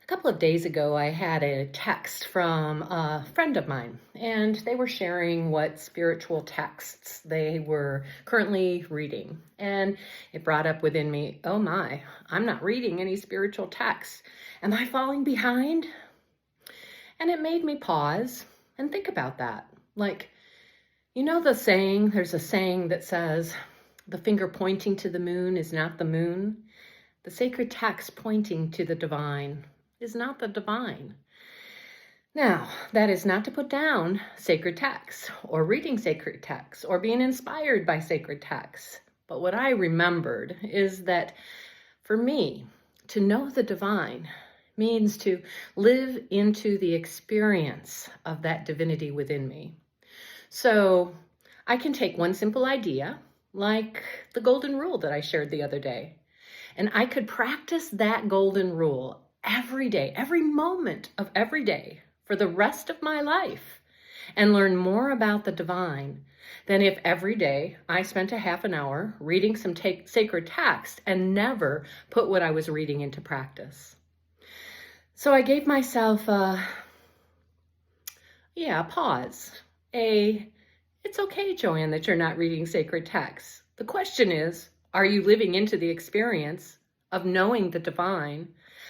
A couple of days ago, I had a text from a friend of mine, and they were sharing what spiritual texts they were currently reading. And it brought up within me, oh my, I'm not reading any spiritual texts. Am I falling behind? And it made me pause and think about that. Like, there's a saying that says, the finger pointing to the moon is not the moon. The sacred text pointing to the divine is not the divine. Now, that is not to put down sacred texts or reading sacred texts or being inspired by sacred texts. But what I remembered is that for me, to know the divine means to live into the experience of that divinity within me. So I can take one simple idea, like the golden rule that I shared the other day, and I could practice that golden rule every day, every moment of every day for the rest of my life, and learn more about the divine than if every day I spent a half an hour reading some sacred text and never put what I was reading into practice. So I gave myself a pause. It's okay, Joanne, that you're not reading sacred texts. The question is, are you living into the experience of knowing the divine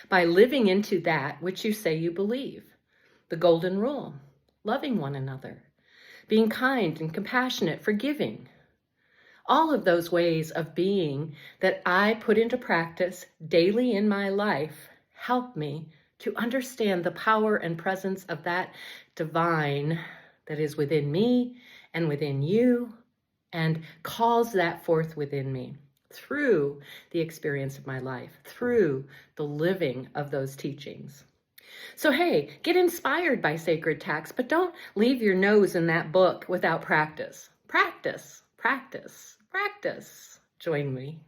by living into that which you say you believe? The golden rule, loving one another, being kind and compassionate, forgiving. All of those ways of being that I put into practice daily in my life help me to understand the power and presence of that divine that is within me and within you, and calls that forth within me through the experience of my life, through the living of those teachings. So hey, get inspired by sacred texts, but don't leave your nose in that book without practice. Practice, practice, practice. Join me.